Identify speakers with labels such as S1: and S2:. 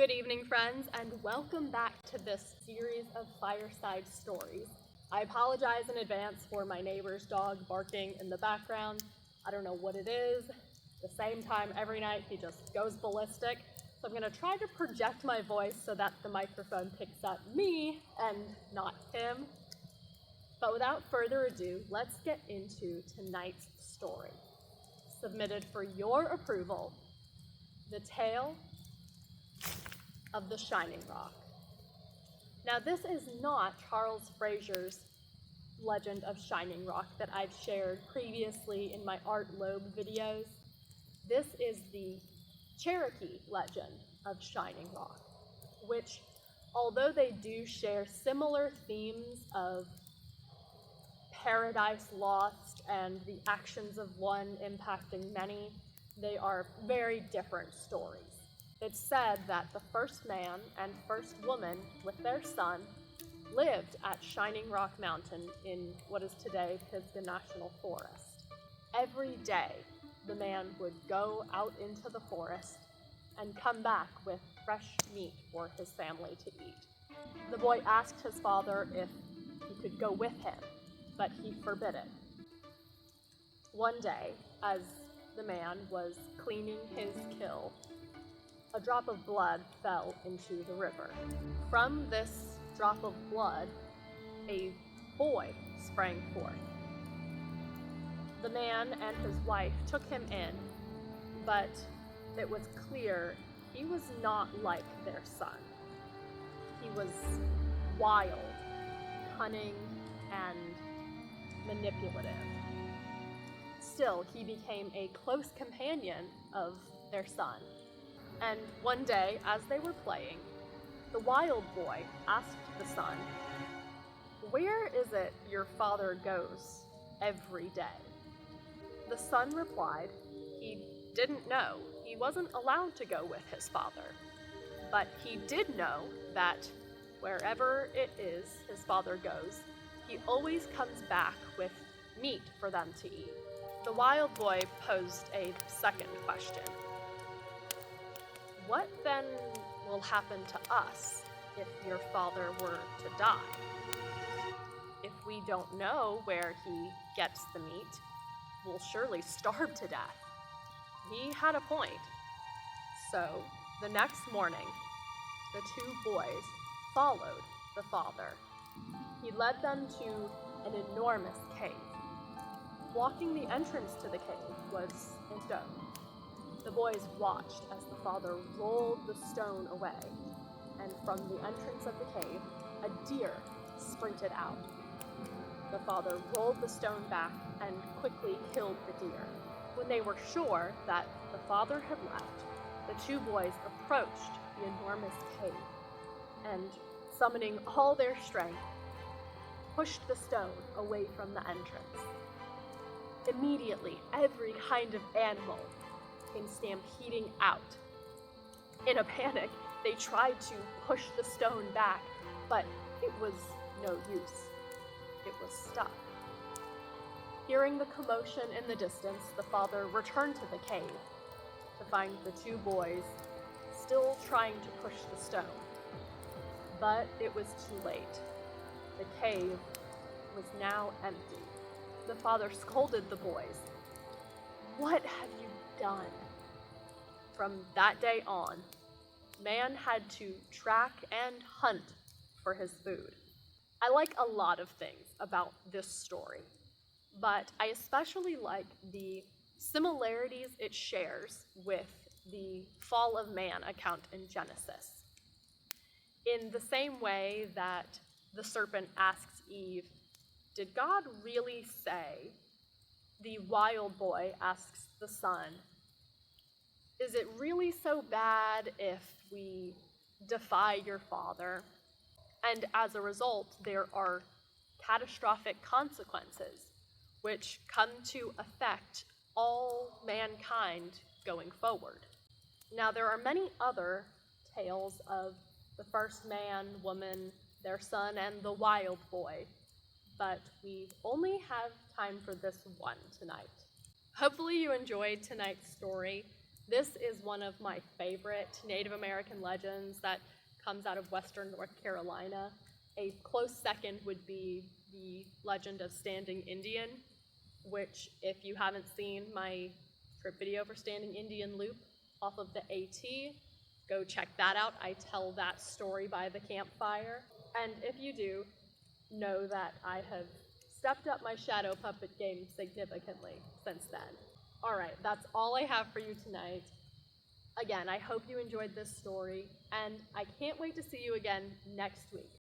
S1: Good evening, friends, and welcome back to this series of Fireside stories. I apologize in advance for my neighbor's dog barking in the background. I don't know what it is. The same time every night, he just goes ballistic. So I'm going to try to project my voice so that the microphone picks up me and not him. But without further ado, let's get into tonight's story. Submitted for your approval, The Tale of the Shining Rock. Now, this is not Charles Frazier's Legend of Shining Rock that I've shared previously in my Art Loeb videos. This is the Cherokee Legend of Shining Rock, which, although they do share similar themes of paradise lost and the actions of one impacting many, they are very different stories. It's said that the first man and first woman with their son lived at Shining Rock Mountain in what is today Pisgah National Forest. Every day, the man would go out into the forest and come back with fresh meat for his family to eat. The boy asked his father if he could go with him, but he forbid it. One day, as the man was cleaning his kill, a drop of blood fell into the river. From this drop of blood, a boy sprang forth. The man and his wife took him in, but it was clear he was not like their son. He was wild, cunning, and manipulative. Still, he became a close companion of their son. And one day, as they were playing, the wild boy asked the son, "Where is it your father goes every day?" The son replied he didn't know. He wasn't allowed to go with his father. But he did know that wherever it is his father goes, he always comes back with meat for them to eat. The wild boy posed a second question. What then will happen to us if your father were to die? If we don't know where he gets the meat, we'll surely starve to death. He had a point. So, the next morning, the two boys followed the father. He led them to an enormous cave. Blocking the entrance to the cave was a stone. The boys watched as the father rolled the stone away, and from the entrance of the cave, a deer sprinted out. The father rolled the stone back and quickly killed the deer. When they were sure that the father had left, the two boys approached the enormous cave and, summoning all their strength, pushed the stone away from the entrance. Immediately, every kind of animal came stampeding out. In a panic, they tried to push the stone back, but it was no use. It was stuck. Hearing the commotion in the distance, the father returned to the cave to find the two boys still trying to push the stone. But it was too late. The cave was now empty. The father scolded the boys. "What have you done?" From that day on, man had to track and hunt for his food. I like a lot of things about this story, but I especially like the similarities it shares with the fall of man account in Genesis. In the same way that the serpent asks Eve, "Did God really say?" the wild boy asks the son, "Is it really so bad if we defy your father?" And as a result, there are catastrophic consequences which come to affect all mankind going forward. Now, there are many other tales of the first man, woman, their son, and the wild boy, but we only have time for this one tonight. Hopefully you enjoyed tonight's story. This is one of my favorite Native American legends that comes out of Western North Carolina. A close second would be the legend of Standing Indian, which, if you haven't seen my trip video for Standing Indian Loop off of the AT, go check that out. I tell that story by the campfire. And if you do, know that I have stepped up my shadow puppet game significantly since then. All right, that's all I have for you tonight. Again, I hope you enjoyed this story, and I can't wait to see you again next week.